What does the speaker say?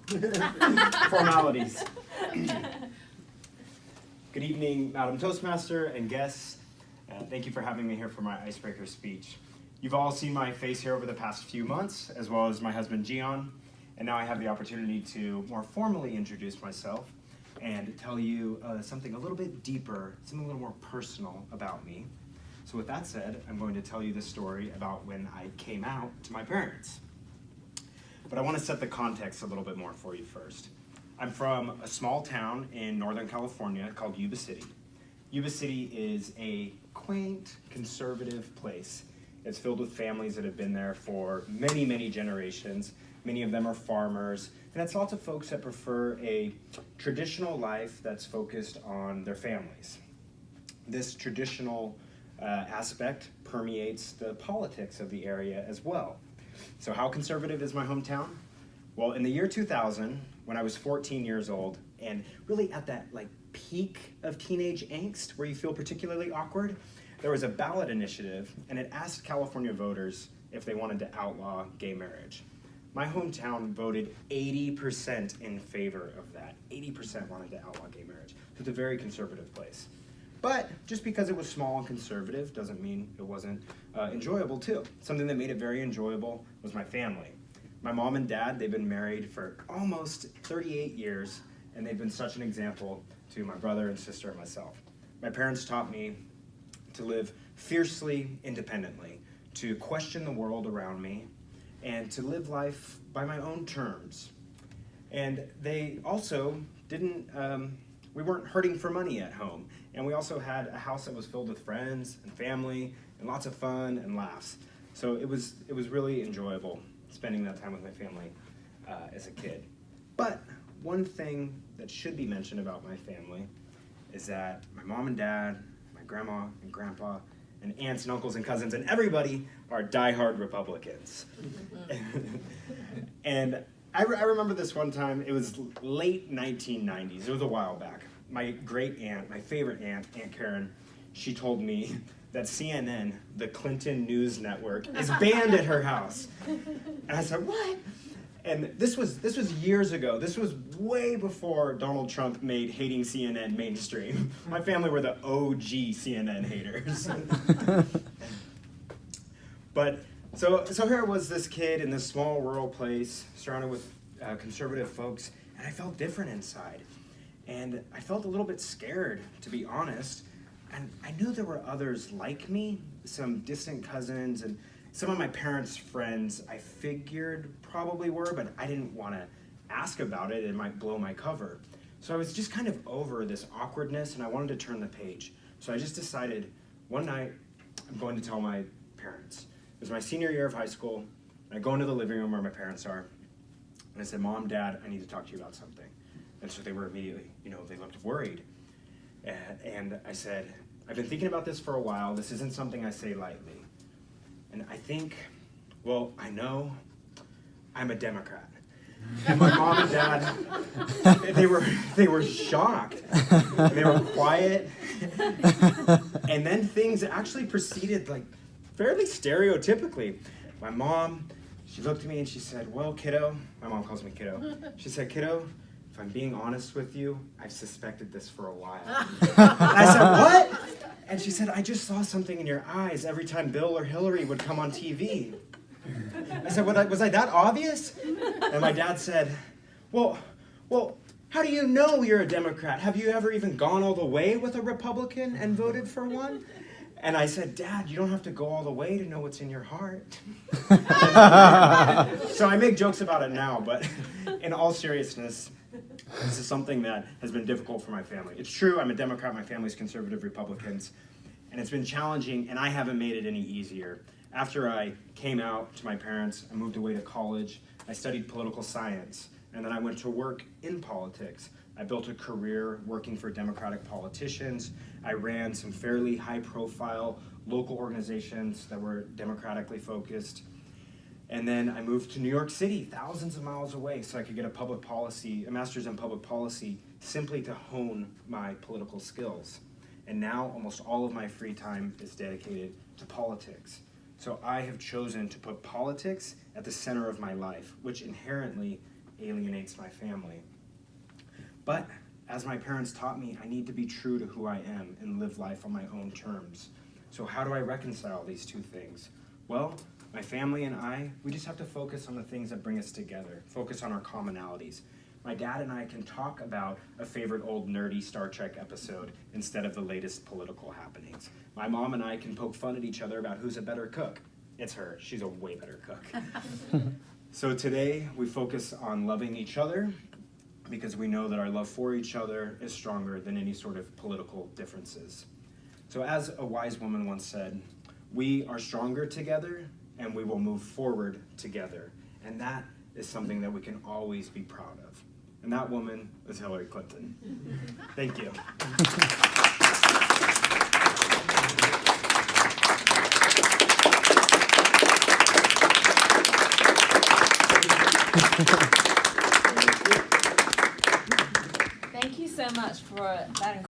Formalities. Good evening, Madam Toastmaster and guests. Thank you for having me here for my Icebreaker speech. You've all seen my face here over the past few months, as well as my husband, Gian, and now I have the opportunity to more formally introduce myself and tell you something a little bit deeper, something a little more personal about me. So with that said, I'm going to tell you the story about when I came out to my parents. But I want to set the context a little bit more for you first. I'm from a small town in Northern California called Yuba City. Yuba City is a quaint, conservative place. It's filled with families that have been there for many, many generations. Many of them are farmers, and it's lots of folks that prefer a traditional life that's focused on their families. This traditional aspect permeates the politics of the area as well. So how conservative is my hometown? Well, in the year 2000, when I was 14 years old, and really at that peak of teenage angst where you feel particularly awkward, there was a ballot initiative, and it asked California voters if they wanted to outlaw gay marriage. My hometown voted 80% in favor of that. 80% wanted to outlaw gay marriage. So it's a very conservative place. But just because it was small and conservative doesn't mean it wasn't enjoyable too. Something that made it very enjoyable was my family. My mom and dad, they've been married for almost 38 years, and they've been such an example to my brother and sister and myself. My parents taught me to live fiercely independently, to question the world around me, and to live life by my own terms. And they also we weren't hurting for money at home. And we also had a house that was filled with friends and family and lots of fun and laughs. So it was really enjoyable spending that time with my family as a kid. But one thing that should be mentioned about my family is that my mom and dad, my grandma and grandpa, and aunts and uncles and cousins and everybody are diehard Republicans. And I remember this one time, it was late 1990s, it was a while back. My great aunt, my favorite aunt, Aunt Karen, she told me that CNN, the Clinton News Network, is banned at her house. And I said, what? And this was years ago. This was way before Donald Trump made hating CNN mainstream. My family were the OG CNN haters. But so here was this kid in this small rural place, surrounded with conservative folks, and I felt different inside. And I felt a little bit scared, to be honest. And I knew there were others like me, some distant cousins, and some of my parents' friends I figured probably were, but I didn't want to ask about it. It might blow my cover. So I was just kind of over this awkwardness, and I wanted to turn the page. So I just decided one night I'm going to tell my parents. It was my senior year of high school, and I go into the living room where my parents are, and I said, Mom, Dad, I need to talk to you about something. And so they were immediately, they looked worried. And I said, I've been thinking about this for a while. This isn't something I say lightly. And I think, I know I'm a Democrat. And my mom and dad, they were shocked. And they were quiet. And then things actually proceeded fairly stereotypically. My mom, she looked at me and she said, well, kiddo, my mom calls me kiddo. She said, kiddo, if I'm being honest with you, I've suspected this for a while. And I said, what? And she said, I just saw something in your eyes every time Bill or Hillary would come on TV. I said, was I that obvious? And my dad said, well, how do you know you're a Democrat? Have you ever even gone all the way with a Republican and voted for one? And I said, Dad, you don't have to go all the way to know what's in your heart. So I make jokes about it now, but in all seriousness, this is something that has been difficult for my family. It's true, I'm a Democrat, my family's conservative Republicans, and it's been challenging, and I haven't made it any easier. After I came out to my parents, I moved away to college, I studied political science, and then I went to work in politics. I built a career working for Democratic politicians. I ran some fairly high-profile local organizations that were democratically focused. And then I moved to New York City, thousands of miles away, so I could get a master's in public policy, simply to hone my political skills. And now almost all of my free time is dedicated to politics. So I have chosen to put politics at the center of my life, which inherently alienates my family. But as my parents taught me, I need to be true to who I am and live life on my own terms. So how do I reconcile these two things? Well, my family and I, we just have to focus on the things that bring us together, focus on our commonalities. My dad and I can talk about a favorite old nerdy Star Trek episode instead of the latest political happenings. My mom and I can poke fun at each other about who's a better cook. It's her. She's a way better cook. So today we focus on loving each other because we know that our love for each other is stronger than any sort of political differences. So as a wise woman once said, we are stronger together and we will move forward together. And that is something that we can always be proud of. And that woman is Hillary Clinton. Thank you. Thank you so much for that